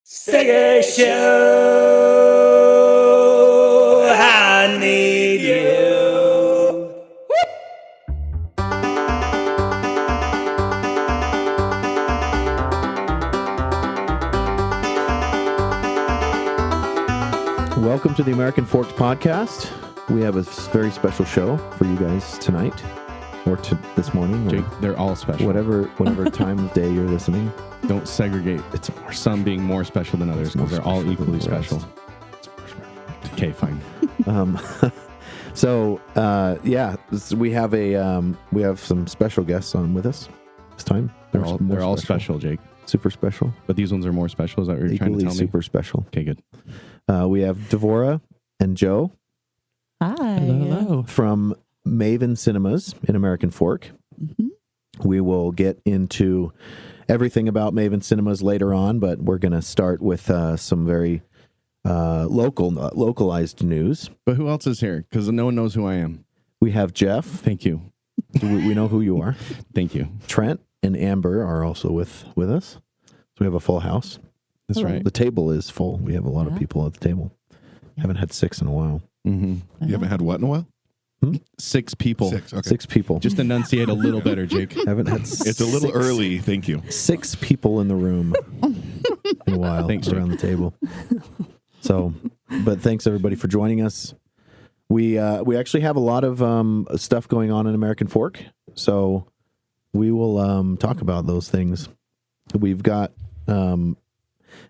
Sticky Show, I need you. Welcome to the American Forked Podcast. We have a very special show for you guys tonight, or this morning, or Jake, they're all special. whatever time of day you're listening. Don't segregate. It's more Some being more special than others because they're all equally special. Okay, fine. We have some special guests on with us this time. They're all special, Jake. Super special. But these ones are more special. Is that what you're trying to tell me? Super special. Okay, good. We have Dvorah and Joe. Hi. Hello. From Maven Cinemas in American Fork. Mm-hmm. We will get into everything about Maven Cinemas later on, but we're going to start with some very localized news. But who else is here? Because no one knows who I am. We have Jeff. Thank you. We know who you are. Thank you. Trent and Amber are also with us. So we have a full house. That's Hello. right. The table is full. We have a lot of people at the table. Haven't had 6 in a while. Mm-hmm. You haven't had what in a while? 6 people. 6. Okay. 6 people. Just enunciate a little better, Jake. Haven't had It's a little early. Thank you. 6 people in the room in a while. Thanks, around the table. So, but thanks everybody for joining us. We actually have a lot of stuff going on in American Fork, so we will talk about those things. We've got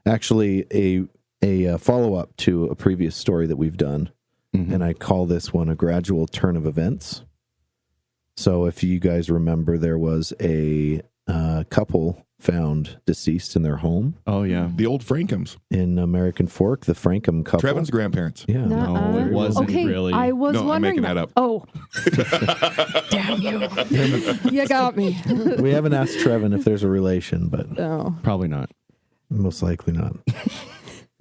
actually a follow up to a previous story that we've done. Mm-hmm. And I call this one a gradual turn of events. So if you guys remember, there was a couple found deceased in their home Oh, yeah. The old Frankums. in American Fork, the Frankham couple. Trevin's grandparents. Yeah. No, it wasn't Okay, really. I was No, I'm wondering. making that up. Oh, damn you! You got me. We haven't asked Trevin if there's a relation, but Oh, Probably not. most likely not.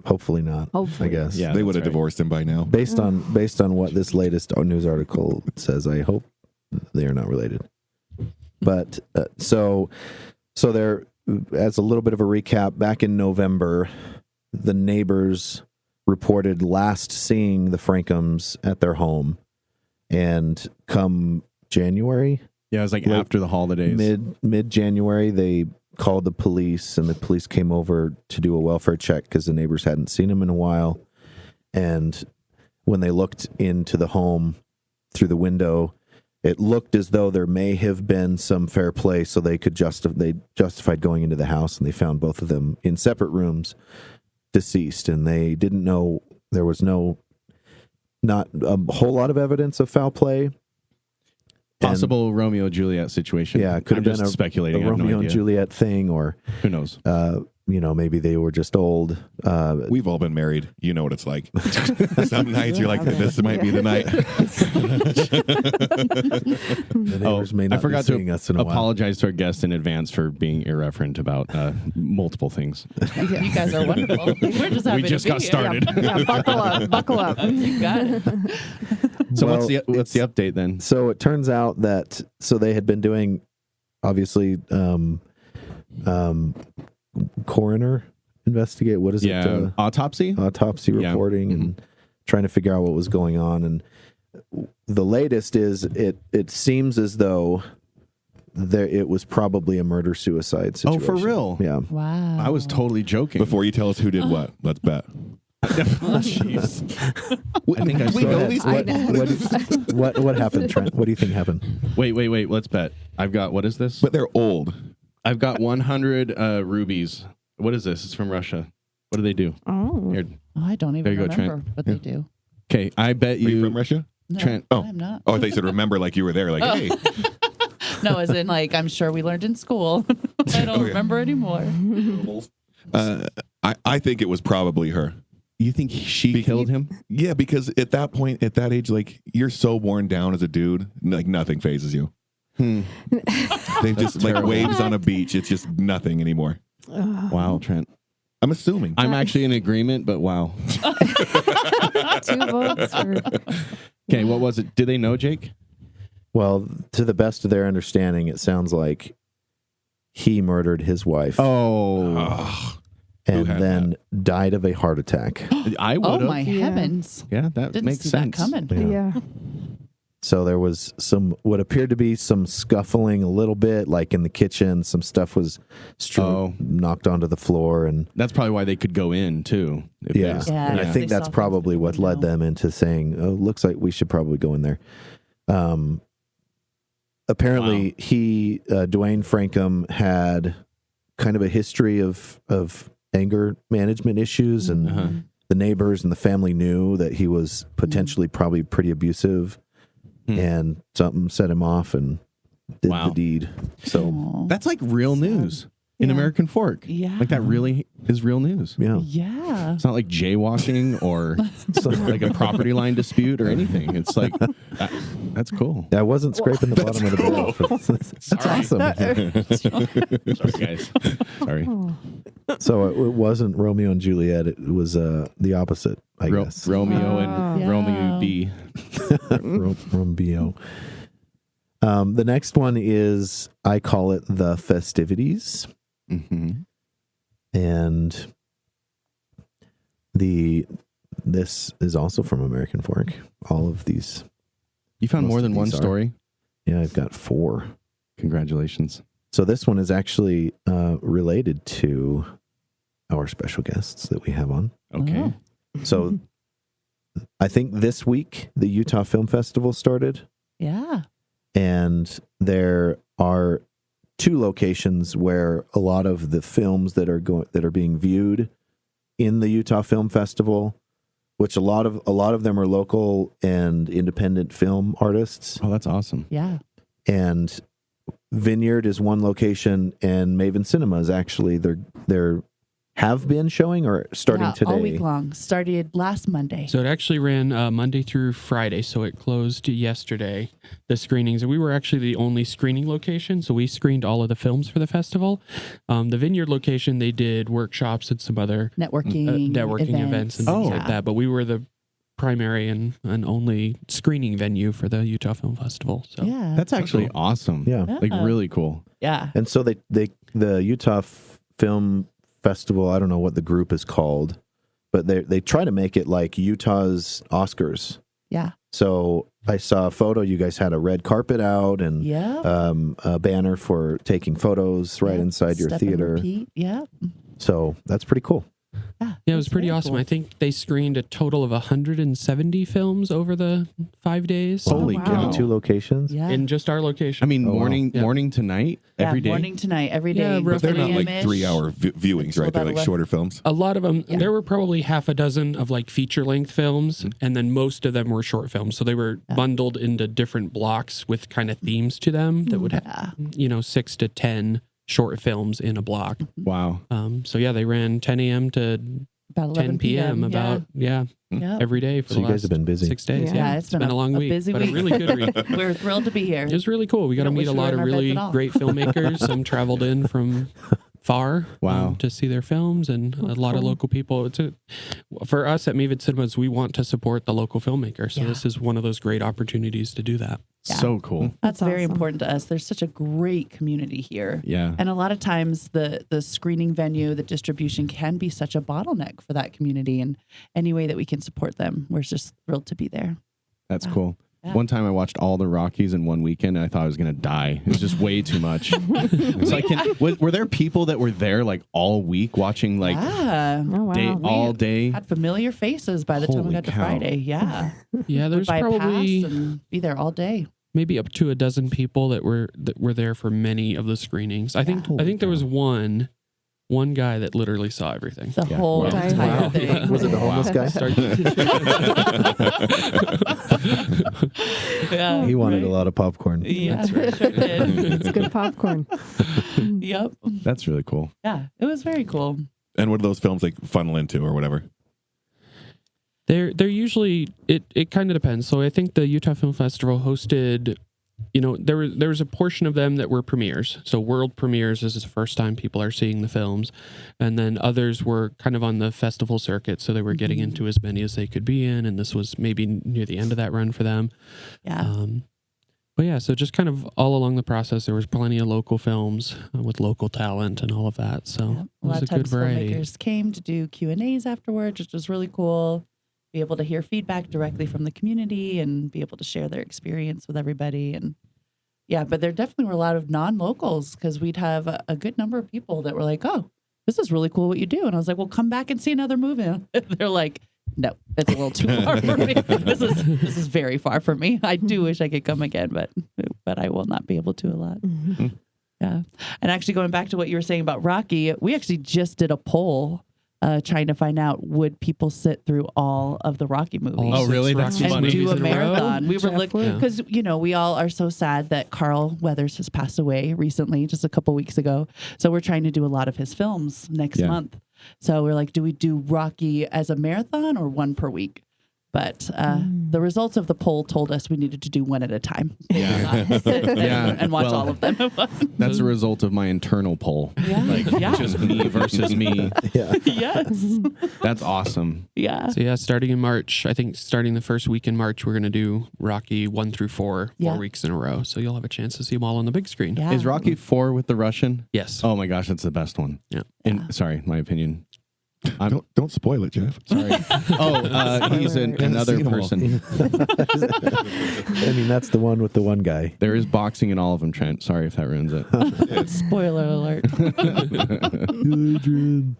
Hopefully not. Hopefully. I guess. Yeah. They would have that's right. divorced him by now. Based on what this latest news article says, I hope they are not related. But so there, as a little bit of a recap, back in November, the neighbors reported last seeing the Frankhams at their home, and come January, Yeah, it was like Like after the holidays. mid January, they called the police, and the police came over to do a welfare check because the neighbors hadn't seen him in a while. And when they looked into the home through the window, it looked as though there may have been some fair play, so they could they justified going into the house, and they found both of them in separate rooms, deceased. And they didn't know, there was not a whole lot of evidence of foul play. Possible Romeo Juliet situation. Yeah, it could have I'm been just speculating. a I have no Romeo and idea. Juliet thing, or Who knows? maybe they were just old. We've all been married. You know what it's like. Some nights you're like, this might be the night. The neighbors may not I forgot be seeing to us in a while. apologize to our guests in advance for being irreverent about multiple things. You guys are wonderful. We're just happy We just to be got here. started. yeah. Buckle up. You got it. So Well, what's the update then? So it turns out that they had been doing, obviously, coroner investigate. What is it? Autopsy. Autopsy Yeah. reporting and trying to figure out what was going on. And the latest is it seems as though it was probably a murder-suicide situation. Oh, for real? Yeah. Wow. I was totally joking. Before you tell us who did what, let's bet. Jeez. I think I we saw know that. these people. What happened, Trent? What do you think happened? Wait. Let's bet. I've got, what is this? But they're old. I've got 100 rubies. What is this? It's from Russia. What do they do? Oh, Here. Oh, I don't There even you go, remember Trent. what they do. Okay, I bet Are you you. from Russia? No, Trent. Oh. I'm not. Oh, I thought you said remember like you were there. Like, hey. No, as in like I'm sure we learned in school. I don't Okay. remember anymore. I think it was probably her. You think she killed him? Yeah, because at that point, at that age, like you're so worn down as a dude, like nothing phases you. They've just like waves on a beach. It's just nothing anymore. Wow, Trent. I'm assuming. I'm actually in agreement, but wow. 2 votes for Okay, what was it? Did they know, Jake? Well, to the best of their understanding, it sounds like he murdered his wife. Oh. Ugh. and had then died of a heart attack. I would Oh have. my heavens! Yeah, that Didn't makes see sense. that coming. Yeah. Yeah. So there was what appeared to be some scuffling a little bit, like in the kitchen. Some stuff was knocked onto the floor, and That's probably why they could go in too. If yeah. there's- And I Yeah. think They that's saw probably things what they led didn't them into saying, "Oh, looks like we should probably go in there." Apparently, Dwayne Frankham had kind of a history of anger management issues, and the neighbors and the family knew that he was potentially probably pretty abusive, and something set him off and did the deed. So Aw. That's like real news in Yeah. American Fork. Yeah. Like that really is real news. yeah, Yeah. It's not like jaywalking or like a property line dispute or anything. It's like that's cool. I wasn't scraping the bottom of the barrel. That's awesome. Sorry, guys. Sorry. So it wasn't Romeo and Juliet. It was the opposite, I guess. Romeo and Yeah. Romeo B. Romeo. The next one is, I call it the festivities. Mm-hmm. And this is also from American Fork. All of these. You found Most more of than one these are. story. Yeah, I've got 4. Congratulations. So this one is actually related to our special guests that we have on. Okay. So I think this week the Utah Film Festival started, Yeah. and there are 2 locations where a lot of the films that are being viewed in the Utah Film Festival, which a lot of them are local and independent film artists. Oh, that's awesome. Yeah. And Vineyard is one location, and Maven Cinemas actually they're have been showing or starting today. All week long. Started last Monday. So it actually ran Monday through Friday, so it closed yesterday, the screenings. And we were actually the only screening location, so we screened all of the films for the festival. The Vineyard location, they did workshops and some other Networking events and things like that, but we were the primary and only screening venue for the Utah Film Festival. So Yeah. That's actually awesome. Yeah. Like really cool. Yeah. And so the Utah Film Festival, I don't know what the group is called, but they try to make it like Utah's Oscars. Yeah. So I saw a photo. You guys had a red carpet out and Yeah. a banner for taking photos right inside your Step and theater. repeat. Yeah. So that's pretty cool. Yeah. yeah, it was That's pretty very awesome. cool. I think they screened a total of 170 films over the 5 days. Holy wow. cow. In 2 locations. Yeah. In just our location. I mean, Oh, wow. morning to night, Yeah, every day. morning to night, every Yeah, day. roughly. But they're not like 3 a.m.-ish. 3-hour viewings, right? They're like shorter films. A lot of them, Yeah. there were probably half a dozen of like feature length films, and then most of them were short films. So they were bundled into different blocks with kind of themes to them that would have, 6 to 10 short films in a block. Wow. So yeah, they ran 10 a.m. to About 11 10 p.m. about Yeah. every day for So the you last guys have been busy. 6 days. Yeah. Yeah, Yeah, it's been a long week, busy but week. a really good week. We're thrilled to be here. It was really cool. We got to don't meet wish a we lot were of in our beds really at all. great filmmakers. Some traveled in from far Wow. to see their films, and a lot of local people. For us at Maven Cinemas, we want to support the local filmmaker. So Yeah. this is one of those great opportunities to do that. Yeah. So cool. That's very awesome. important to us. There's such a great community here. Yeah. And a lot of times the screening venue, the distribution can be such a bottleneck for that community. And any way that we can support them, we're just thrilled to be there. That's Wow. cool. Yeah. One time I watched all the Rockies in one weekend and I thought I was going to die. It was just way too much. It's like, were there people that were there like all week watching like Yeah. Oh, wow. day, all day? Had familiar faces by the time we Holy got to cow. Friday. Yeah. Yeah, there's Buy a probably pass and be there all day. maybe up to a dozen people that were there for many of the screenings. I think there was one guy that literally saw everything. The whole Wow. entire Wow. thing. Was it the homeless guy? Yeah, He wanted right? a lot of popcorn. Yeah, That's right. sure did. It's good popcorn. Yep. That's really cool. Yeah, it was very cool. And what do those films like funnel into or whatever? They're usually it kind of depends. So I think the Utah Film Festival hosted, there was a portion of them that were premieres. So world premieres is the first time people are seeing the films, and then others were kind of on the festival circuit. So they were getting into as many as they could be in, and this was maybe near the end of that run for them. Yeah. But yeah, so just kind of all along the process, there was plenty of local films with local talent and all of that. So Yeah. it A was lot a of good times variety. filmmakers came to do Q&As afterwards, which was really cool. Be able to hear feedback directly from the community and be able to share their experience with everybody. And yeah, but there definitely were a lot of non-locals because we'd have a good number of people that were like, oh, this is really cool what you do. And I was like, well, come back and see another movie. They're like, no, it's a little too far for me. This is very far for me. I do wish I could come again, but I will not be able to a lot. Mm-hmm. Yeah. And actually going back to what you were saying about Rocky, we actually just did a poll trying to find out would people sit through all of the Rocky movies. All Oh, really? six That's Rocky and funny. do movies a in row? marathon. We were Jeff looking would. because we all are so sad that Carl Weathers has passed away recently, just a couple weeks ago. So we're trying to do a lot of his films next Yeah. month. So we're like, do we do Rocky as a marathon or one per week? But the results of the poll told us we needed to do one at a time. Yeah. Not sit Yeah. and watch Well, all of them. That's the result of my internal poll. Yeah. Like Yeah. just me versus me. Yeah. Yes. That's awesome. Yeah. So yeah, starting in March, I think starting the first week in March, we're going to do Rocky 1 through 4, Yeah. 4 weeks in a row. So you'll have a chance to see them all on the big screen. Yeah. Is Rocky 4 with the Russian? Yes. Oh my gosh, that's the best one. Yeah. And sorry, my opinion. Don't spoil it, Jeff. Sorry. He's another seen 'em all. person. I mean, that's the one with the one guy. There is boxing in all of them, Trent. Sorry if that ruins it. Spoiler alert. Adrian.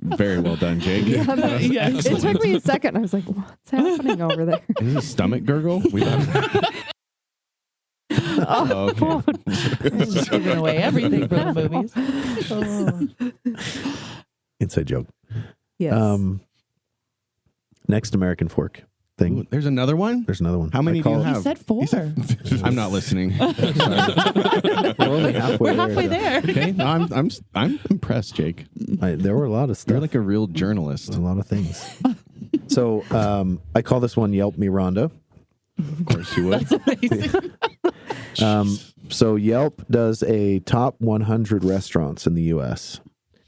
Very well done, Jake. Yeah. It took me a second. I was like, what's happening over there? Is this a stomach gurgle? We oh, okay. Just giving away everything for the movies. Inside joke. Yes. Next American Fork thing. Ooh, there's another one? There's another one. How many I do you call- have? He said 4. I'm not listening. We're only halfway We're halfway there. there. Okay, no, I'm impressed, Jake. There were a lot of stuff. You're like a real journalist. a lot of things. So I call this one Yelp Me Rhonda. Of course you would. Amazing. So Yelp does a top 100 restaurants in the U.S.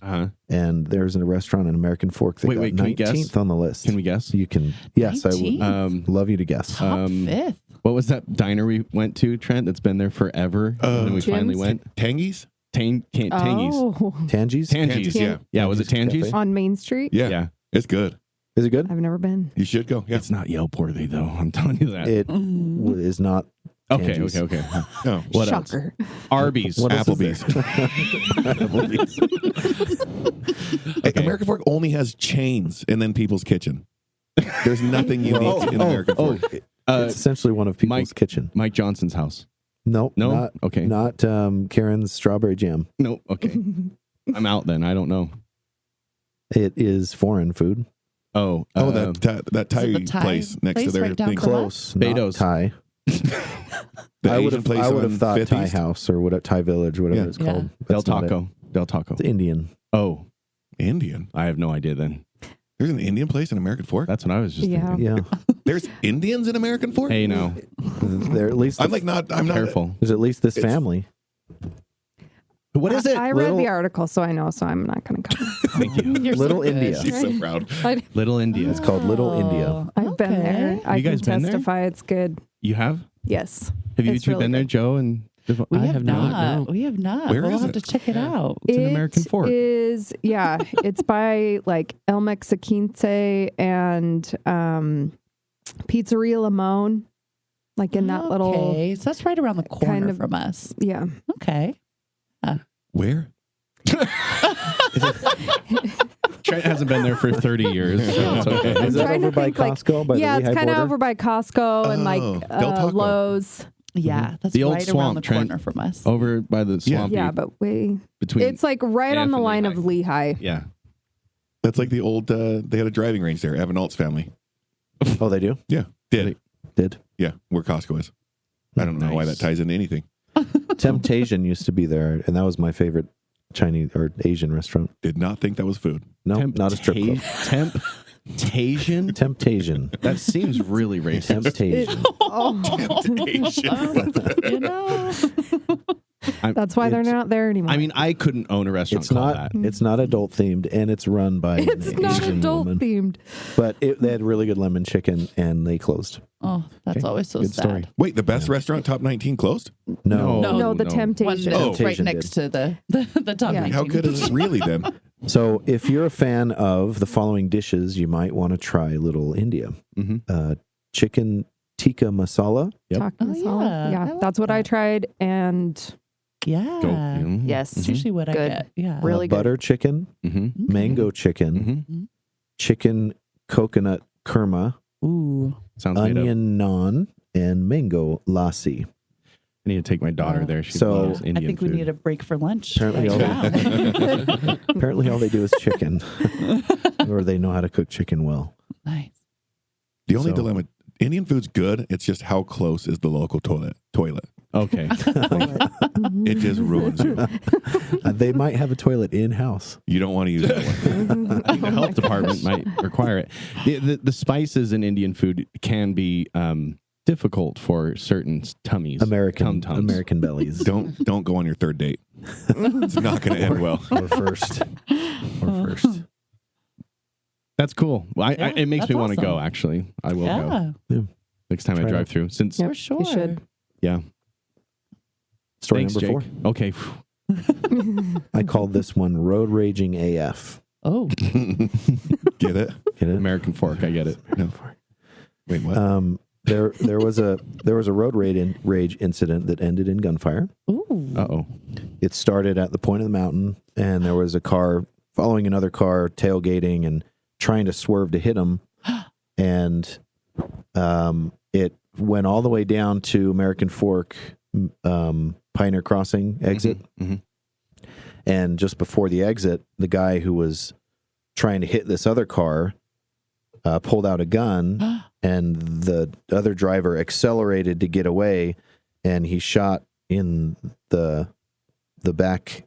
Uh-huh. And there's a restaurant in American Fork that Wait, got can we 19th guess? on the list. Can we guess? You can. Yes, I 19th? would love you to guess. Top 5th. What was that diner we went to, Trent? That's been there forever, and then we Jim's? finally went. Tangies? Tangies. Oh, Tangies? Tangies. Yeah. Yeah, was it Tangies? Cafe? on Main Street? Yeah. Yeah. It's good. Is it good? I've never been. You should go. Yeah. It's not Yelp worthy though. I'm telling you that. It is not. Okay. Tangies. No. What else? Shocker. Arby's. What else is Applebee's. Applebee's. Hey, American Fork only has chains and then People's Kitchen. There's nothing unique in American Fork. It's Uh, essentially one of people's Mike- kitchen. Mike Johnson's house. No, No? not, Okay. not Karen's strawberry jam. No. Okay. I'm out then. I don't know. It is foreign food. Oh. That Thai, Is it the Thai place next to place their right down thing. from Close. Beto's. Not Thai. The I would Asian have. place I would on have thought Fifth Thai East? House or what Thai Village, whatever Yeah. it's Yeah. called. Del That's not it. Taco. Del Taco. It's Indian. Oh, Indian. I have no idea then. There's an Indian place in American Fork. That's what I was just Yeah. thinking. Yeah, There's Indians in American Fork. Hey, now. there at least. I'm not. Careful. There's at least this It's- family. What is it? I read Little- the article, so I know, so I'm not going to comment. Thank you. You're so Little good. India. She's so proud. Little India. It's called Little India. Oh, I've been there. okay. I You can guys been there? testify it's good. You have? Yes. Have you It's two really been there, good. Joe? And We I have not. No. We have not. Where We'll is have it? to check it out. It's in American Fork. It's by like El Mexiquinte and Pizzeria Limon, like in that little, Okay, so that's right around the corner kind of- from us. yeah. Okay. Where? Trent hasn't been there for 30 years, so it's okay. Is that trying to over by think, like- Costco? By Yeah, the it's Lehigh kind of border? over by Costco and Oh, like Del Taco. Lowe's. Yeah, that's The old right swamp, around the Trent. corner from us. Over by the Yeah. swampy Yeah, but between. it's like right on Jeff the and line Lehigh. of Lehigh. Yeah. That's like the old. They had a driving range there. Evan Alt's family. Oh, they do. Yeah. Did. Did Yeah. Where Costco is. I don't know why that Nice. ties into anything. Temptation used to be there, and that was my favorite Chinese or Asian restaurant. Did not think that was food. No, not a strip club. Temptation? Temptation. That seems really racist. Temptation. Oh, You know, That's why they're not there anymore. I mean, I couldn't own a restaurant It's called not. that. It's not adult themed, and it's run by it's an not Asian adult woman. themed. But they had really good lemon chicken, and they closed. Oh, that's Okay, always so good sad. story. Wait, the best restaurant top 19 closed? No. No. No, the no. One Temptation. that's Oh. right Temptation next to the top. Yeah. 19. How good is it really then? So, if you're a fan of the following dishes, you might want to try Little India. Mhm. Chicken tikka masala, Yep. Taco Oh, masala. yeah. I Yeah, like that's what I that. tried, and Yeah. yes, It's usually what Good. I get. Yeah. Really good. butter chicken, Mm-hmm. Okay. mango chicken, Mm-hmm. chicken coconut kurma, Ooh. Sounds made up. onion naan, and mango lassi. I need to take my daughter there. She So- loves Indian I think food. we need a break for lunch. Apparently right all now. Apparently, all they do is chicken, or they know how to cook chicken well. Nice. The only So- dilemma, Indian food's good. It's just how close is the local toilet? Okay. It just ruins you. They might have a toilet in house. You don't want to use that one. I think the health department might require it. The spices in Indian food can be difficult for certain tummies. American Tum-tums. bellies. Don't go on your third date. It's not going to end well. or first. That's cool. Well, Yeah, it makes that's me want to go. awesome. Actually, I will go Yeah. next time I Try it drive out. through. Since Yep, For sure. you should. yeah, Story thanks, number Jake. 4. Okay, I called this one Road Raging AF. Oh. Get it? Get it? American fork. I get it. No. Wait, what? There was a road rage incident that ended in gunfire. Ooh. Oh, It started at the point of the mountain, and there was a car following another car, tailgating and trying to swerve to hit him, and it went all the way down to American Fork, Pioneer Crossing exit. Mm-hmm. And just before the exit, the guy who was trying to hit this other car pulled out a gun, and the other driver accelerated to get away, and he shot in the back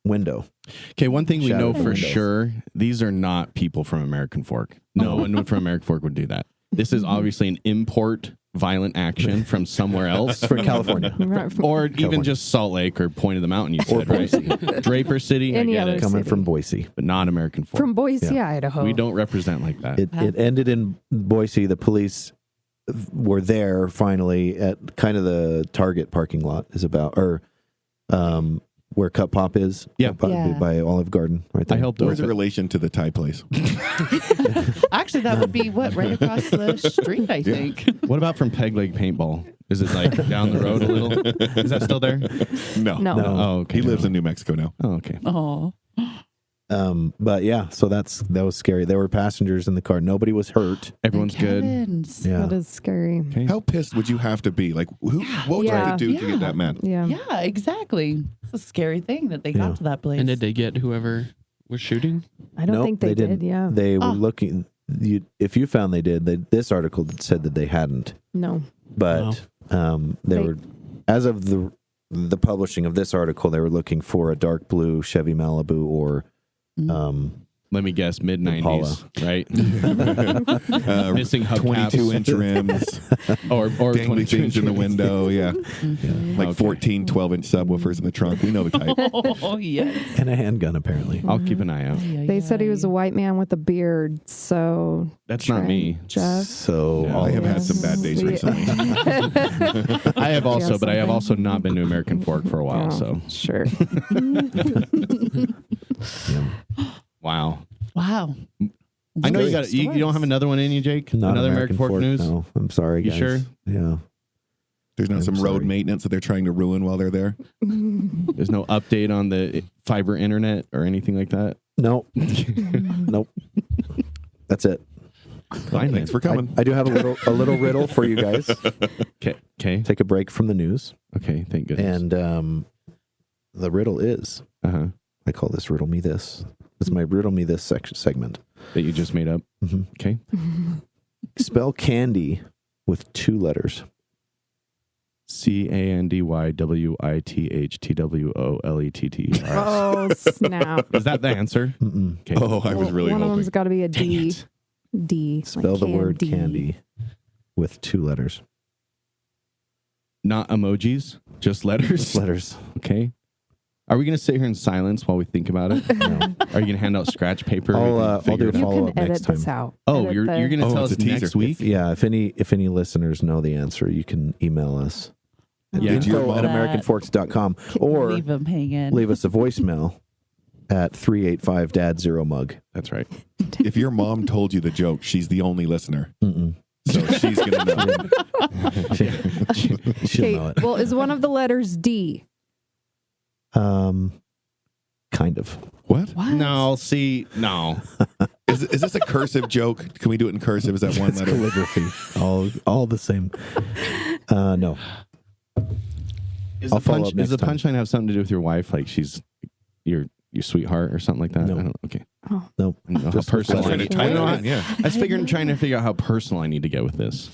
window. Okay, one thing we Shadow know of the for windows. sure, these are not people from American Fork. No one from American Fork would do that. This is obviously an import violent action from somewhere else. For California. Right from- Or even just Salt Lake or Point of the Mountain, you said, right? Draper City, I Any get other it. Coming city. from Boise. But not American Fork. From Boise, Idaho. We don't represent like that. It ended in Boise. The police were there finally at kind of the Target parking lot is about, or where Cut Pop is. Yeah. By Olive Garden right there. I helped Where's the open. relation to the Thai place? Actually, that would be right across the street, I think. What about from Peg Leg Paintball? Is it like down the road a little? Is that still there? No. No. Oh, okay. He lives in New Mexico now. Oh, okay. Oh. But yeah, so that was scary. There were passengers in the car. Nobody was hurt. Everyone's good. Yeah. That is scary. Okay. How pissed would you have to be? Like, what would you have to do to Yeah. get that mad? Yeah. Yeah, exactly. It's a scary thing that they Yeah. got to that place. And did they get whoever was shooting? I don't Nope, think they did. didn't. Yeah. They were Oh. looking. If you found they did, this article said that they hadn't. No. But they They- were, as of the publishing of this article, they were looking for a dark blue Chevy Malibu or Let me guess, mid Impala. 90s, right? Missing hubcaps. 22-inch rims, or dangly 22 things in the window. Yeah. Like Okay. 14, 12-inch subwoofers in the trunk. We know the type. Oh, yes. and a handgun apparently. I'll keep an eye out. They said he was a white man with a beard. So That's not me. Jeff. So Yeah. all I have of had some bad days recently. I have also, Yes, but I have something. also not been to American Fork for a while. Oh, So, sure. wow. Wow. I know you Great got you don't have stories. another one in you, Jake. not Another American Fork news. No, I'm sorry, You guys. sure? Yeah. There's not I'm some road sorry. maintenance that they're trying to ruin while they're there. There's no update on the fiber internet or anything like that. Nope. Nope. That's it. Fine, Thanks for coming. I do have a little riddle for you guys. Okay. Take a break from the news, Okay. Thank goodness. and the riddle is, Uh-huh. I call this "Riddle Me This." It's my "Riddle Me This" segment. That you just made up. Mhm. Okay. Spell candy with 2 letters. CANDYWITHTWOLETTER. Oh, snap. Is that the answer? Mm-mm. Okay. Oh, I was really One of hoping. them's got to be a Dang D. it. D. Spell like the word candy. candy with 2 letters. not emojis, just letters. Letters. Okay. Are we going to sit here in silence while we think about it? No. Are you going to hand out scratch paper? I'll do a You follow-up can next edit time. this out. Oh, Edit you're the- going to tell it's us a teaser. next week? Yeah, if any listeners know the answer, you can email us. Yeah. Did your Info at mom- AmericanForks.com or leave them hanging. leave us a voicemail at 385-DAD-0-MUG. That's right. If your mom told you the joke, she's the only listener. Mm-mm. So she's going to know. She'll Okay, know it. well, is one of the letters D? Kind of. What? What? No, see, no. Is this a cursive joke? Can we do it in cursive? Is that one It's letter? calligraphy. All the same. No. Is I'll the, follow up does the next time. punchline have something to do with your wife? Like she's your sweetheart or something like that? No. I don't, okay. Nope. I don't know how Just personal. trying I to need- I don't know how- Yeah. I was trying to figure out how personal I need to get with this.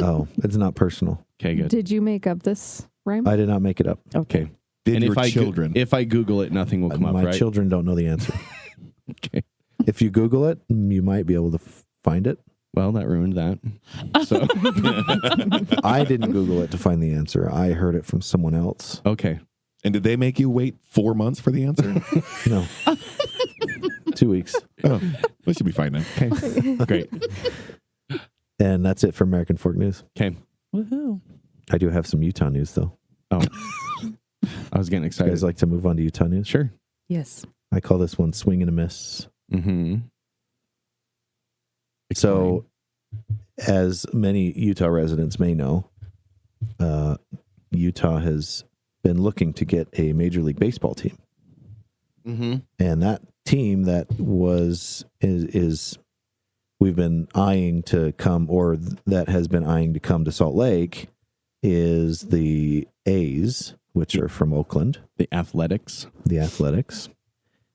Oh, it's not personal. Okay, good. Did you make up this rhyme? I did not make it up. Okay. Did And your if I children? if I Google it, nothing will come My up, right? children don't know the answer. Okay. If you Google it, you might be able to find it. Well, that ruined that. So I didn't Google it to find the answer. I heard it from someone else. okay. And did they make you wait 4 months for the answer? No. 2 weeks. Oh, we should be fine then. Okay. Great. And that's it for American Fork News. Okay. Woohoo. I do have some Utah news, though. Oh. I was getting You excited. guys like to move on to Utah news? Sure. Yes. I call this one swing and a miss. Mm-hmm. So, as many Utah residents may know, Utah has been looking to get a Major League Baseball team. Mm-hmm. And that team that is we've been eyeing to come, or that has been eyeing to come to Salt Lake, is the A's, which are from Oakland, The Athletics. the Athletics.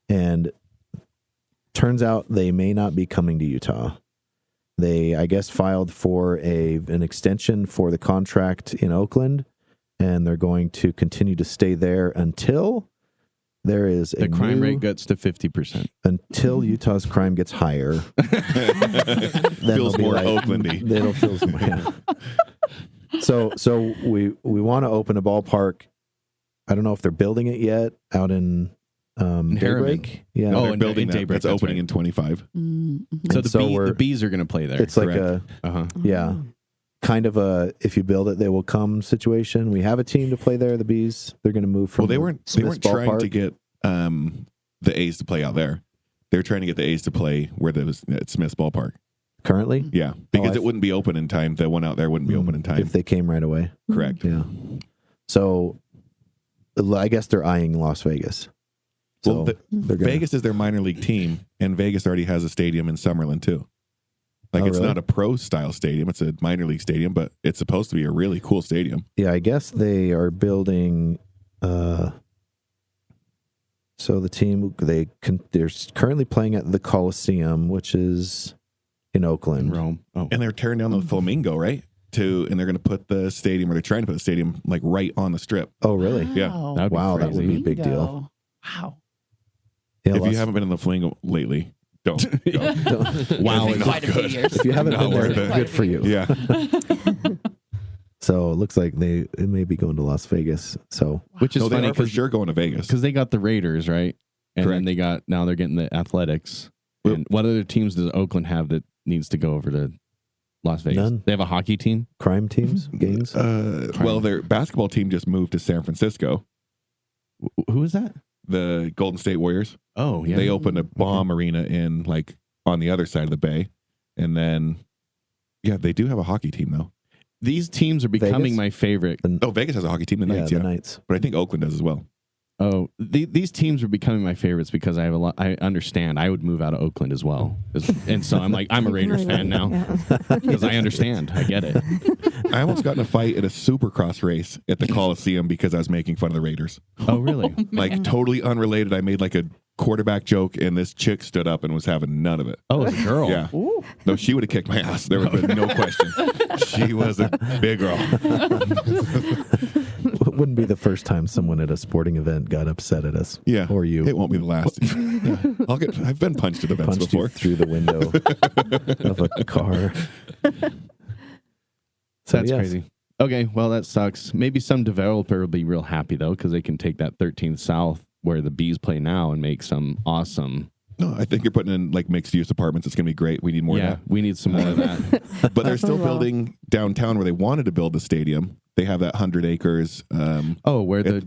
And turns out they may not be coming to Utah. They, I guess, filed for an extension for the contract in Oakland, and they're going to continue to stay there until there is The crime rate gets to 50%. until Utah's crime gets higher. Then Feels they'll be more like- Oaklandy. It'll feel more. Yeah. So we want to open a ballpark. I don't know if they're building it yet out in Harriman. Daybreak. Yeah, Oh, They're in building that. Daybreak, That's that's opening right. in 25. Mm-hmm. So And the, so we're- the bees are going to play there. it's like correct? a Uh-huh. yeah, kind of a if you build it, they will come situation. We have a team to play there. The Bees. They're going to move from. Well, they weren't Smith's trying ballpark. to get the A's to play out there. They were trying to get the A's to play where there was at Smith's ballpark. currently. Yeah, because I- it wouldn't be open in time. The one out there wouldn't be open in time. if they came right away. Correct. Yeah. So, I guess they're eyeing Las Vegas. So Well, they're gonna, Vegas is their minor league team, and Vegas already has a stadium in Summerlin too. Like Oh, it's really? not a pro style stadium; it's a minor league stadium, but it's supposed to be a really cool stadium. Yeah, I guess they are building. So the team they're currently playing at the Coliseum, which is in Oakland. Rome. Oh. And they're tearing down the Flamingo, right? And they're going to put the stadium, or they're trying to put the stadium like right on the strip. Oh, really? Yeah. That'd be Wow, that would crazy. be a big deal. Wow. Yeah, If Las- you haven't been in the Flamingo lately, don't. Go. Wow. It's Quite a few years. if you haven't Not been there, worth it. good for you. Yeah. So it looks like it may be going to Las Vegas. So Which is No, they funny are for because sure going to Vegas. they got the Raiders, right? And Correct. then now they're getting the Athletics. Yep. And what other teams does Oakland have that needs to go over to Las Vegas? None. They have a hockey team. crime teams, gangs. Well, their basketball team just moved to San Francisco. Who is that? The Golden State Warriors. Oh, yeah. They opened a bomb arena in like on the other side of the bay, and then they do have a hockey team though. These teams are becoming Vegas? my favorite. Oh, Vegas has a hockey team, the Knights, the yeah. Knights. But I think Oakland does as well. Oh, these teams are becoming my favorites because I have a lot. I understand. I would move out of Oakland as well, and so I'm like, I'm a Raiders fan now because I understand. I get it. I almost got in a fight at a Supercross race at the Coliseum because I was making fun of the Raiders. Oh, really? Like totally unrelated. I made like a quarterback joke, and this chick stood up and was having none of it. Oh, it's a girl. Yeah. No, she would have kicked my ass. There would have been no question. She was a big girl. Wouldn't be the first time someone at a sporting event got upset at us. Yeah. Or you. It won't be the last. Yeah. I've been punched at events Punched before. you through the window of a car. So, That's yes. crazy. Okay, well, that sucks. Maybe some developer will be real happy, though, because they can take that 13th South where the Bees play now and make some awesome. No, I think you're putting in like mixed use apartments. It's going to be great. We need more Yeah, of we need some more of that. that. But they're still building downtown where they wanted to build the stadium. They have that 100 acres. Where the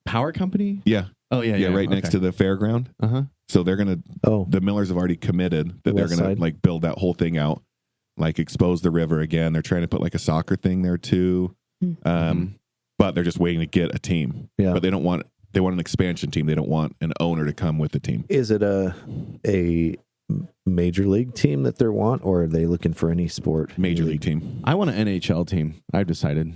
power company? Yeah. Oh, yeah. Right next to the fairground. Uh-huh. So they're going to, the Millers have already committed that they're going to like build that whole thing out, like expose the river again. They're trying to put like a soccer thing there too. But they're just waiting to get a team. Yeah. But they want an expansion team. They don't want an owner to come with the team. Is it a major league team that they want, or are they looking for any sport? Major league team. I want an NHL team. I've decided.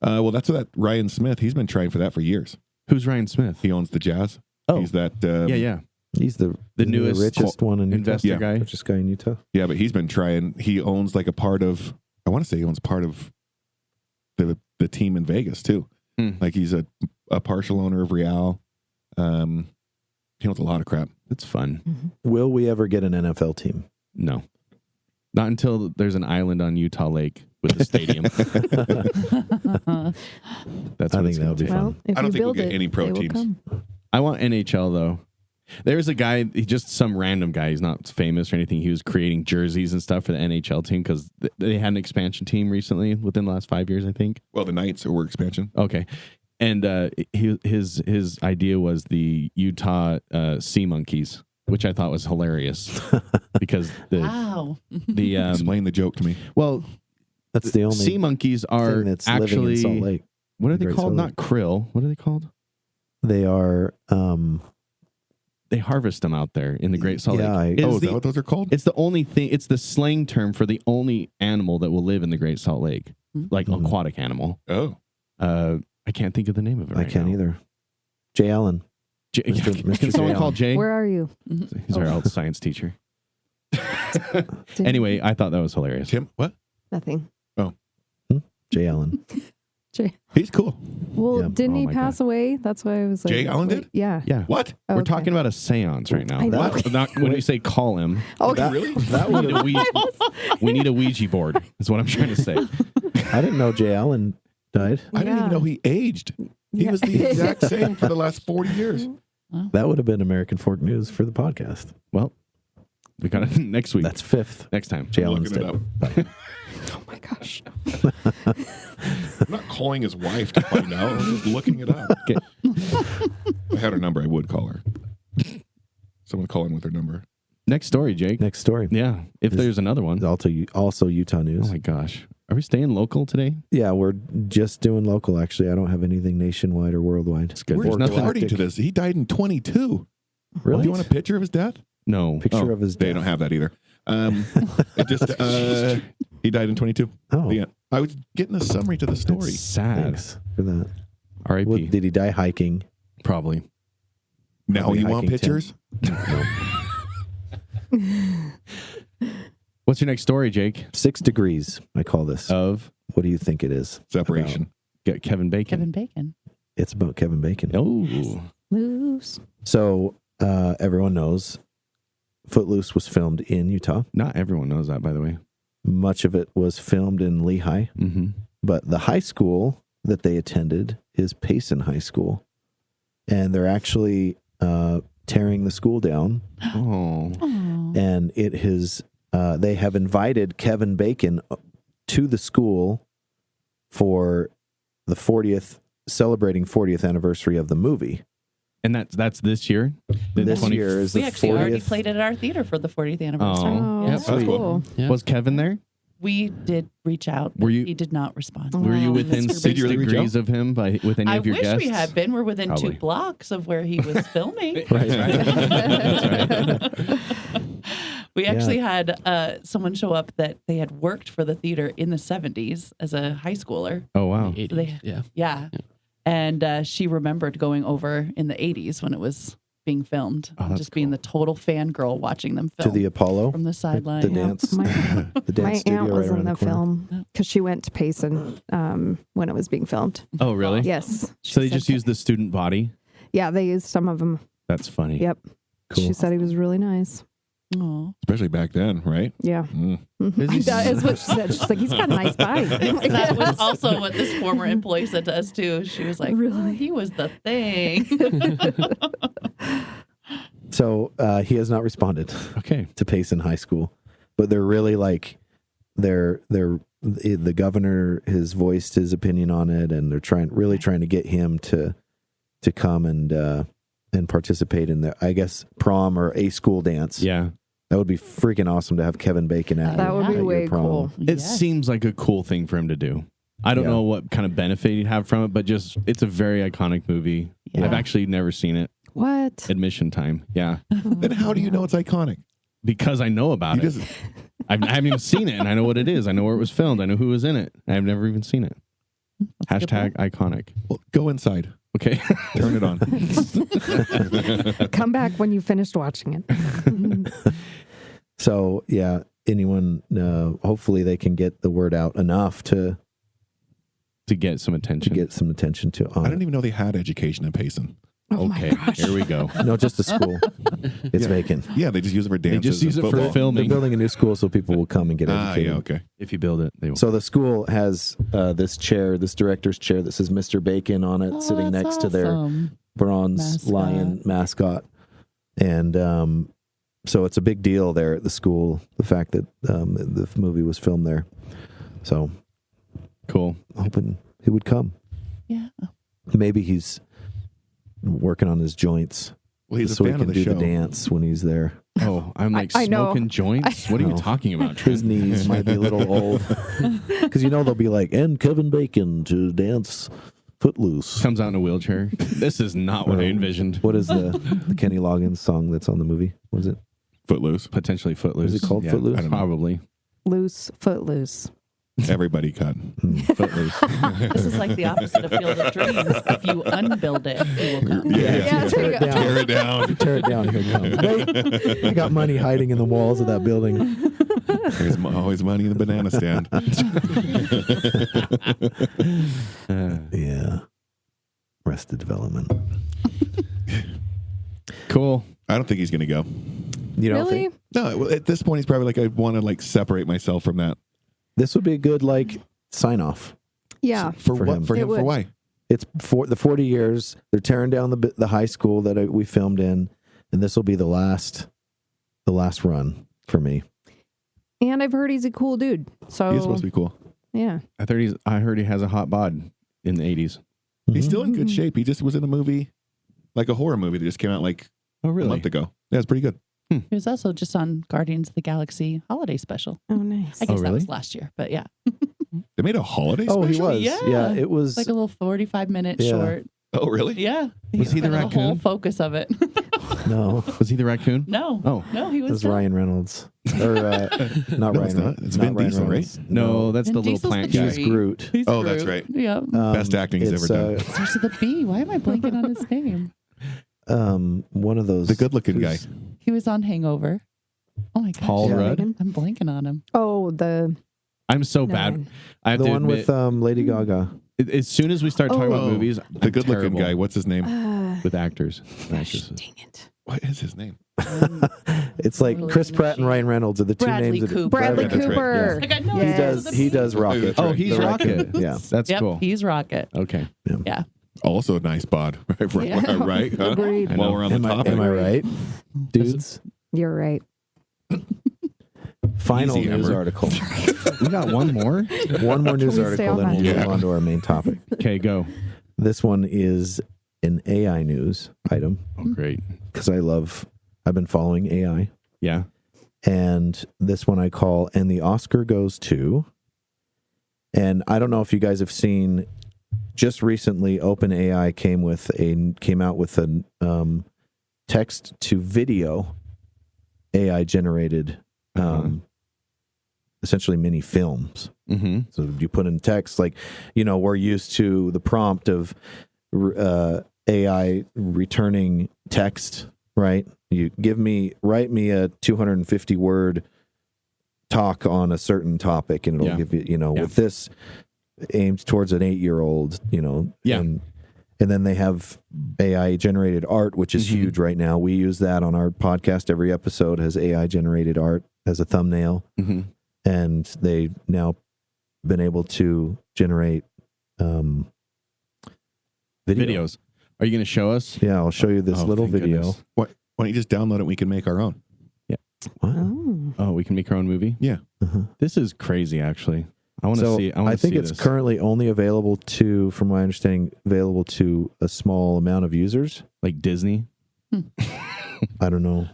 Well, that's what Ryan Smith, he's been trying for that for years. Who's Ryan Smith? He owns the Jazz. Oh. He's that. Yeah. He's the newest richest one in investor Utah. guy. Richest guy in Utah. Yeah, but he's been trying. He owns like a part of, I want to say he owns part of the team in Vegas too. Like he's a partial owner of Real. He owns a lot of crap. It's fun. Will we ever get an NFL team? No. Not until there's an island on Utah Lake with a stadium. That's I what think it's that would be gonna take. fun. Well, if I don't you think we'll build get it, any pro they will teams. come. I want NHL though. There's a guy, just some random guy. He's not famous or anything. He was creating jerseys and stuff for the NHL team because they had an expansion team recently within the last 5 years, I think. Well, the Knights were expansion. Okay, and his idea was the Utah Sea Monkeys, which I thought was hilarious because Wow. the Explain the joke to me. well, That's the only sea monkeys are thing that's living actually in Salt Lake. what are they Great called? Salt Not krill. What are they called? They are. They harvest them out there in the Great Salt Yeah, Lake. Is that what those are called? It's the only thing. It's the slang term for the only animal that will live in the Great Salt Lake, like aquatic animal. Oh. I can't think of the name of it. I can't either. Jay Allen. Mr. Can someone Jay call Allen. Jay? Where are you? He's our old science teacher. Anyway, I thought that was hilarious. Tim, what? Nothing. Jay Allen. He's cool. Well, Yeah. didn't Oh he my pass away? That's why I was like, Jay Allen did? Yeah. Yeah. What? We're Okay. talking about a seance right now. I know. Not when we say call him. Okay. That We would need, a we need a Ouija board, is what I'm trying to say. I didn't know Jay Allen died. I didn't even know he aged. He was the exact same for the last 40 years. That would have been American Fork News for the podcast. Well, we got it next week. That's fifth. next time. Jay I'm Allen's looking it dead. up. Oh my gosh. I'm not calling his wife to find out. I'm just looking it up. Okay. If I had her number, I would call her. Someone call in with her number. Next story, Jake. Next story. Yeah. If there's another one. Also Utah news. Oh my gosh. Are we staying local today? Yeah, we're just doing local. Actually, I don't have anything nationwide or worldwide. It's good. We're There's nothing. party to this. He died in 22. Really? Do you want a picture of his death? No. Picture of his They death. don't have that either. It just he died in 22. Oh, Yeah, I was getting a summary to the story. That's sad. thanks for that. R.I.P. What, did he die hiking? Probably. Now Probably you want hiking, Tim. pictures? What's your next story, Jake? 6 degrees, I call this. Of What do you think it is? Separation. get Kevin Bacon. Kevin Bacon. It's about Kevin Bacon. Oh. Loose. So everyone knows Footloose was filmed in Utah. Not everyone knows that, by the way. Much of it was filmed in Lehigh, Mm-hmm. but the high school that they attended is Payson High School. And they're actually tearing the school down. Oh. And it is they have invited Kevin Bacon to the school for the 40th, celebrating 40th anniversary of the movie. And that's this year? This year is We the actually already 40th. played it at our theater for the 40th anniversary. Oh. Oh, Yep. that's That's cool. cool. Yeah. Was Kevin there? We did reach out, but Were you- he did not respond. Were you Wow. within Mr. 6 Did you really reach degrees out? of him with any I of your wish guests? we had been. We're within Probably. 2 blocks of where he was filming. We actually had someone show up that they had worked for the theater in the 70s as a high schooler. Oh, wow. 80s, They- yeah. Yeah. And she remembered going over in the 80s when it was being filmed, Oh, and that's just being the total fangirl watching them To film the Apollo, from the sideline. the Yeah. dance, My, the dance my studio aunt right was around in the corner. film because she went to Payson when it was being filmed. Oh, really? Yes. So they She just said- used the student body? Yeah, they used some of them. That's funny. Yep. Cool. She said he was really nice. Oh, especially back then, right? Yeah. Mm. That is what she said. She's like, he's got a nice bike. that was also what this former employee said to us too. She was like, Really? "Oh, he was the thing." So he has not responded Okay. to Payson High School, but they're really like the governor has voiced his opinion on it, and they're trying to get him to come and participate in the, I guess, prom or a school dance. Yeah. That would be freaking awesome to have Kevin Bacon at That would be at your way prom. cool. It Yes. seems like a cool thing for him to do. I don't Yeah. know what kind of benefit he'd have from it, but just it's a very iconic movie. Yeah. I've actually never seen it. What? Admission time. Yeah. Then how do you know it's iconic? Because I know about You it. just- I haven't even seen it, and I know what it is. I know where it was filmed. I know who was in it. I've never even seen it. That's a good Hashtag iconic. well, go inside, Okay. turn it on. Come back when you finished watching it. So yeah, anyone, hopefully they can get the word out enough to To get some attention. get some attention to. I didn't even know they had education in Payson. Oh my Okay. gosh. Here we go. No, just the school. It's Yeah. vacant. Yeah, they just use it for dances. They just use and it for football. filming. They're building a new school so people will come and get educated. Yeah, okay. If you build it, they will. So the school has this director's chair that says Mr. Bacon on it, Oh, sitting that's next to their awesome. bronze Mascot. lion mascot. And so it's a big deal there at the school, the fact that the movie was filmed there. So Cool. hoping he would come. Yeah. Maybe he's working on his joints Well, he's so a he fan can of the do show. the dance when he's there. Oh, I'm like I know. smoking joints? What are you No. talking about? His Trent? knees might be a little old. Because they'll be like, and Kevin Bacon to dance Footloose. Comes out in a wheelchair. This is not what I envisioned. What is the Kenny Loggins song that's on the movie? What is it? Footloose. Potentially Footloose. Is it called Footloose? I don't know. Probably. Loose, footloose. Everybody cut. Footloose. This is like the opposite of Field of Dreams. If you unbuild it, he will come. Yeah, there you go. Tear it down. Tear it down. He'll come. They got money hiding in the walls of that building. There's always money in the banana stand. Yeah. Arrested Development. Cool. I don't think he's going to go. You don't Really? think No, well, at this point, he's probably like, I want to like separate myself from that. this would be a good sign off? Yeah. For For what? him. For It him? For would. why? It's for the 40 years. They're tearing down the high school that we filmed in, and this will be the last run for me. And I've heard he's a cool dude. So He's supposed to be cool. yeah. I heard he has a hot bod in the 80s. He's still in good Mhm. shape. He just was in a movie, like a horror movie that just came out like Oh, a really? month ago. Yeah, it's pretty good. He was also just on Guardians of the Galaxy holiday special. Oh, nice. I guess Oh, that was really? last year, but yeah. They made a holiday Oh, he special? was. Yeah. Yeah, it was. It's like a little 45-minute Yeah. short. Oh, really? Yeah. Was he the The whole raccoon? focus of it. no, Was he the raccoon? No. Oh. No, he it was was not. Ryan Reynolds. Or not No, Ryan it's not. Reynolds. It's not Vin Ryan Diesel, right? Reynolds. No, that's Vin the little Diesel's plant the guy. He's Groot. He's Oh, that's Groot. right. Yeah. Best acting he's it's, ever done. Starts with a B. Why am I blanking on his name? One of those. The good-looking guy. who's- He was on Hangover. Oh my gosh. Paul Yeah. Rudd. I'm blanking on him. Oh, the I'm so no. bad. I have The to one admit, with Lady Gaga. as soon as we start talking about Oh, movies, The I'm good-looking terrible guy. What's his name? with actors. and gosh, actresses. dang it. What is his name? It's like Really Chris good Pratt and shape. Ryan Reynolds are the two Bradley names. That Cooper. Bradley That's right. Cooper. Like, I know Yes. He does. He does Rocket. That's Oh, right. he's The Rocket. raccoon. Yeah. That's Yep, cool. he's Rocket. Okay. Yeah. Also a nice bod. Right? Yeah. Right? Huh? Agreed. I While know. we're on the Am topic. I right, dudes? You're right. Final Easy, news Emmer. article. We got one more? One more news Can we stay article, on then that? we'll Yeah. move on to our main topic. Okay, go. This one is an AI news item Oh, great. because I've been following AI. Yeah. And this one I call, and the Oscar goes to, and I don't know if you guys have seen, just recently OpenAI came out with a text to video AI generated essentially mini films. Mm-hmm. So you put in text, like, we're used to the prompt of AI returning text, right? You write me a 250 word talk on a certain topic, and it'll Yeah. give you, Yeah. with this aimed towards an 8-year-old, Yeah. and And then they have AI generated art, which is huge right now. We use that on our podcast. Every episode has AI generated art as a thumbnail. And they've now been able to generate videos. Are you going to show us? Yeah, I'll show you this little thank video. goodness. Why don't you just download it? We can make our own. What? Oh, we can make our own movie? Yeah. This is crazy, actually. I want to see. I think it's currently only available to, from my understanding, available to a small amount of users. Like Disney? I don't know.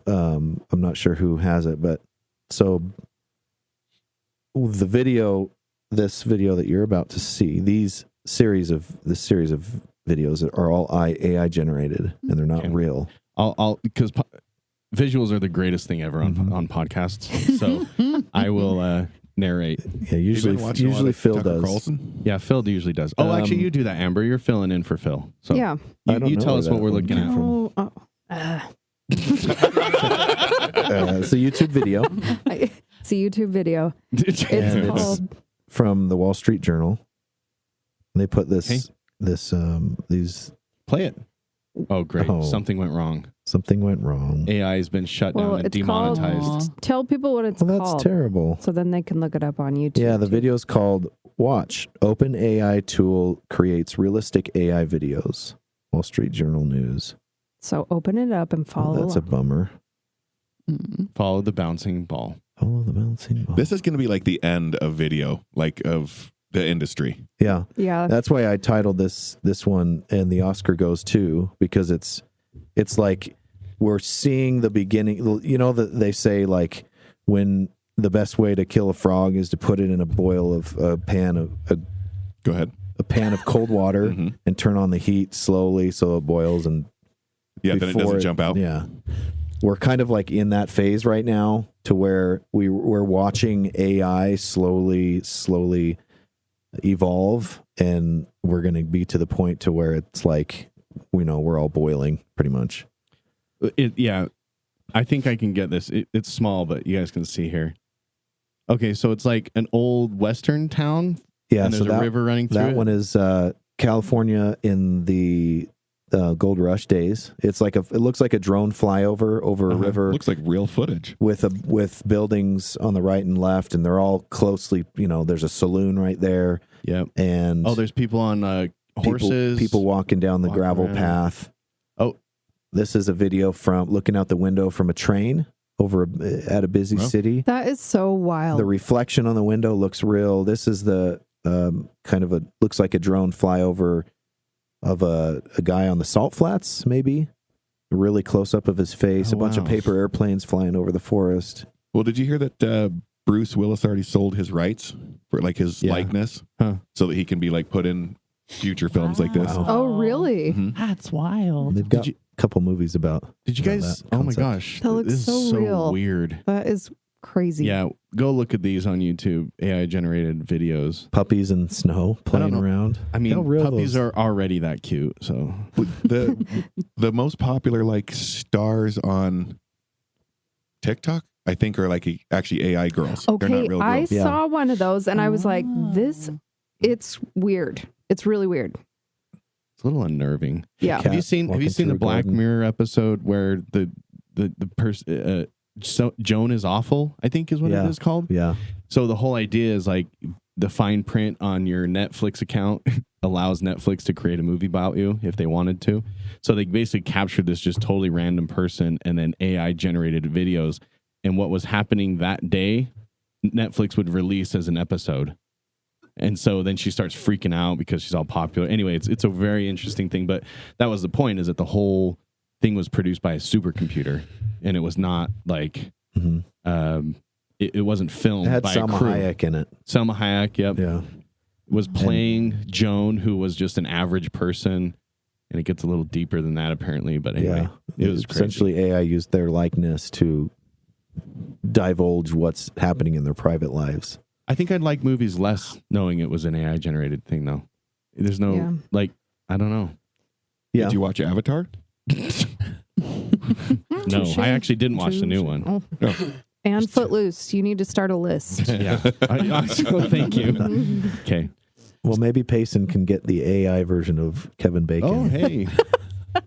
I'm not sure who has it, but so the video, this video that you're about to see, this series of videos are all AI generated, and they're not real. I'll because visuals are the greatest thing ever on podcasts. So I will narrate. Yeah, usually Phil Tucker does. Carlson? Yeah, Phil usually does. Oh, actually, you do that, Amber. You're filling in for Phil. So Yeah. you tell us what we're looking at. It's a YouTube video. It's a YouTube video. And It's called. from the Wall Street Journal. They put these Play it. Oh, great. Oh. Something went wrong. Something went wrong. AI has been shut Well, down and it's demonetized. called. Tell people what it's Well, called. that's terrible. So then they can look it up on YouTube. Yeah, the too. video's called Watch. Open AI tool creates realistic AI videos. Wall Street Journal News. So open it up and follow. That's a along. bummer. Follow the bouncing ball. Follow the bouncing ball. This is going to be like the end of video, like of the industry. Yeah. Yeah. That's why I titled this one, and the Oscar goes to, because it's like we're seeing the beginning. You know that they say, like, when the best way to kill a frog is to put it in a boil of a pan of Go ahead. a pan of cold water and turn on the heat slowly so it boils, and Yeah, then it doesn't jump out. Yeah. We're kind of like in that phase right now, to where we're watching AI slowly evolve, and we're going to be to the point to where it's like, we're all boiling pretty much. Yeah, I think I can get this. It's small, but you guys can see here. Okay, so it's like an old Western town. Yeah, and there's a river running through that it. one is California in the Gold Rush days. It looks like a drone flyover over a river. Looks like real footage. with buildings on the right and left, and they're all closely, there's a saloon right there. Yep. And there's people on horses. people walking down the walking gravel around. path. Oh, this is a video from looking out the window from a train over at a busy city. That is so wild. The reflection on the window looks real. This is the looks like a drone flyover of a guy on the salt flats, maybe. A really close up of his face. Oh, a bunch of wow. paper airplanes flying over the forest. Well, did you hear that Bruce Willis already sold his rights for like his likeness, so that he can be like put in future films like this? Wow. Oh, really? That's wild. They've got a couple movies about. Did you guys? that Oh my concept. gosh, That looks this so is so real. weird. That is crazy. Yeah, go look at these on YouTube. AI generated videos. Puppies in snow playing know. around. I mean, How real puppies those- are already that cute. So The most popular like stars on TikTok, I think, are like actually AI girls. They're Okay, not real I girls. Yeah. saw one of those and I was like, it's weird. It's really weird. it's a little unnerving. Yeah. Cat Have you seen walking the through a Black garden. Mirror episode where the person Joan is awful? I think is what Yeah. it is called. Yeah. So the whole idea is like the fine print on your Netflix account allows Netflix to create a movie about you if they wanted to. So they basically captured this just totally random person and then AI generated videos. And what was happening that day, Netflix would release as an episode. And so then she starts freaking out because she's all popular. Anyway, it's a very interesting thing. But that was the point, is that the whole thing was produced by a supercomputer. And it was not like... It wasn't filmed It had by Salma a crew. Hayek in it. Selma Hayek, yep, Yeah. was playing Joan, who was just an average person, and it gets a little deeper than that apparently. But anyway, Yeah. it was crazy. Essentially, AI used their likeness to divulge what's happening in their private lives. I think I'd like movies less knowing it was an AI generated thing, though. There's no Yeah. like, I don't know. Yeah. Did you watch Avatar? No, I actually didn't watch the new one. Oh. No. And Footloose. You need to start a list. Yeah, thank you. Okay, Well, maybe Payson can get the AI version of Kevin Bacon Oh, hey.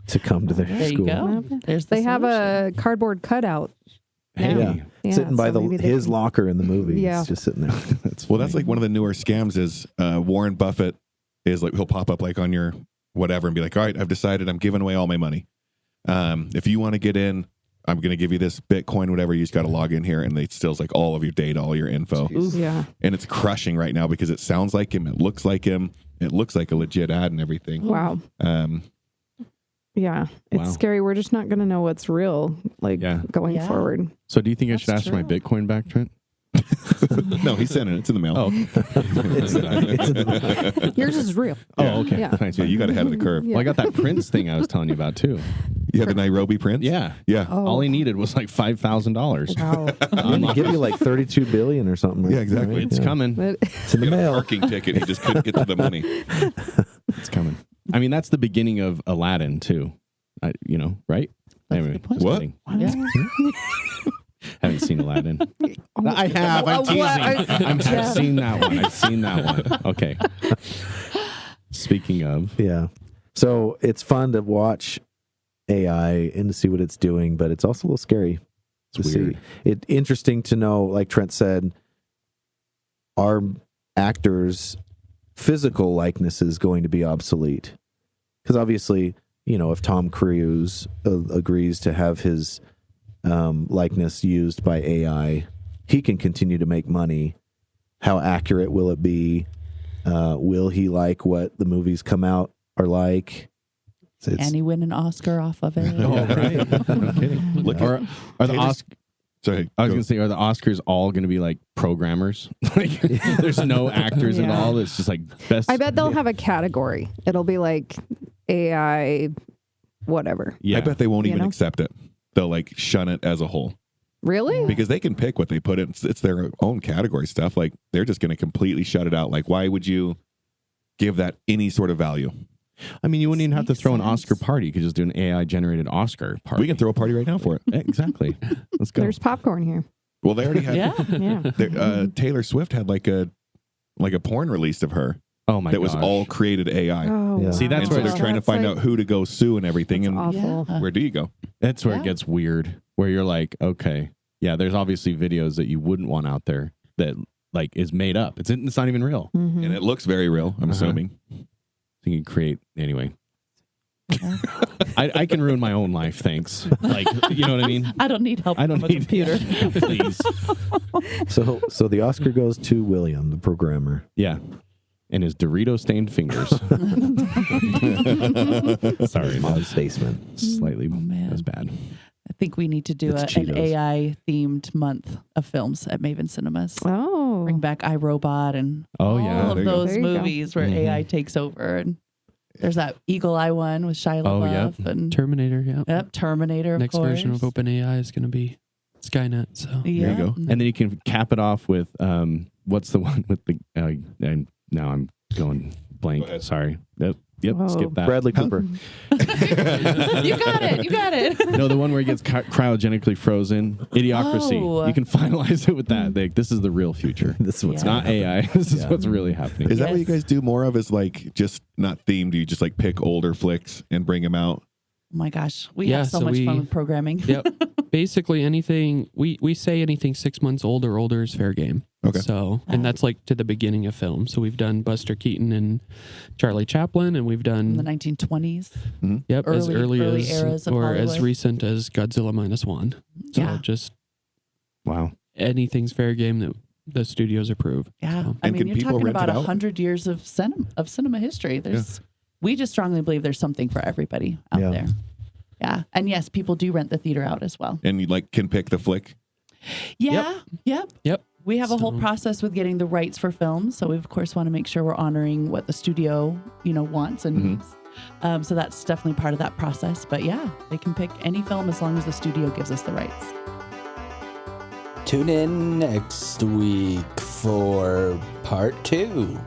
to come to their There school. you go. There's the They have solution. a cardboard cutout. Hey, Yeah. Yeah, Sitting by so maybe they his can- locker in the movie. Yeah. It's just sitting there. Well, that's like one of the newer scams is Warren Buffett is like, he'll pop up like on your whatever and be like, all right, I've decided I'm giving away all my money. If you want to get in, I'm going to give you this Bitcoin, whatever. You just got to log in here, and it steals like all of your data, all your info. Yeah. And it's crushing right now because it sounds like him. It looks like him. It looks like a legit ad and everything. Wow. Yeah. It's Wow. scary. We're just not going to know what's real, like going Yeah. forward. So do you think I should That's ask for my true. Bitcoin back, Trent? No, he's sending it. It's in the mail. Oh, Yours is real. oh, okay. Yeah. Nice. Yeah, you got ahead of the curve. Well, I got that Prince thing I was telling you about too. You have the Nairobi Prince? Yeah. Yeah. Oh. All he needed was like $5,000. Wow. I'm going to give you like $32 billion or something. Yeah, exactly. It's coming. But It's in the He had a mail. parking ticket. He just couldn't get to the money. It's coming. I mean, that's the beginning of Aladdin too. Right? That's a Anyway, good point. just What? kidding. Yeah. Haven't seen Aladdin. Oh, I have. I'm what? teasing. I've Yeah. seen that one. I've seen that one. Okay. Speaking of, Yeah. So it's fun to watch AI and to see what it's doing, but it's also a little scary to It's see. weird. It interesting to know, like Trent said, are actors' physical likeness is going to be obsolete. Because obviously, if Tom Cruise agrees to have his likeness used by AI, he can continue to make money. How accurate will it be? Will he like what the movies come out are like? And he win an Oscar off of it. oh right, no kidding. Look Or are the Taylor's- Oscars? Sorry. I was go. gonna say, are the Oscars all gonna be like programmers? Like, there's no actors Yeah. involved. It's just like best. I bet they'll have a category. It'll be like AI, whatever. Yeah. I bet they won't You even know? accept it. They'll like shun it as a whole Really? because they can pick what they put in. It's their own category stuff. Like they're just going to completely shut it out. Like, why would you give that any sort of value? I mean, you wouldn't even have to Makes throw an sense. Oscar party. You could just do an AI generated Oscar party. We can throw a party right now for it. Exactly. Let's go. There's popcorn here. Well, they already had. Yeah. Yeah. Taylor Swift had like a porn release of her Oh my that was gosh. all created AI. Oh, Yeah. See, that's and so where they're it's- trying to That's find like- out who to go sue and everything. That's And awful. Yeah. where do you go? That's where it Yeah. gets weird. Where you're like, okay, yeah, there's obviously videos that you wouldn't want out there that like is made up. It's not even real. Mhm. And it looks very real. I'm assuming. So you can create anyway. I can ruin my own life, thanks. Like, you know what I mean? I don't need help I don't from a need computer. Please. So the Oscar goes to William, the programmer. Yeah. And his Dorito stained fingers. Sorry, Mom's basement. slightly. man. That was bad. I think we need to do It's an Cheetos. AI themed month of films at Maven Cinemas. Oh. Bring back iRobot and Oh, yeah. all of there you go. those There you go. movies where Mhm. AI takes over. And there's that Eagle Eye one with Shia Oh, LaBeouf yep. and Terminator, yeah. yep, Terminator. Of Next course. version of OpenAI is going to be Skynet. So Yeah. There you go. And then you can cap it off with what's the one with the and now I'm going blank. Go ahead. Sorry. Yep, Whoa. skip that. Bradley Cooper. You got it. You got it. No, the one where he gets cryogenically frozen. Idiocracy. Oh. You can finalize it with that. Like, this is the real future. This is what's Yeah. Not gonna happen. AI. This is Yeah. what's really happening. Is that what you Yes. guys do more of? Is like just not themed? Do you just like pick older flicks and bring them out? Oh my gosh. We Yeah, have so so much fun we- with programming. Yep. Basically anything we say anything 6 months old or older is fair game. Okay. So and that's like to the beginning of film. So we've done Buster Keaton and Charlie Chaplin, and we've In the done 1920s. as early early as eras of or as Hollywood. recent as Godzilla -1. So Yeah. just Wow. anything's fair game that the studios approve. Yeah. So- I And mean, can you're people talking rent about it out? 100 years of cinema history. We just strongly believe there's something for everybody out Yeah. there. Yeah. And yes, people do rent the theater out as well. And you like can pick the flick. Yeah. Yep. We have a whole So- process with getting the rights for films. So we of course want to make sure we're honoring what the studio, wants and needs. So that's definitely part of that process. But yeah, they can pick any film as long as the studio gives us the rights. Tune in next week for part 2.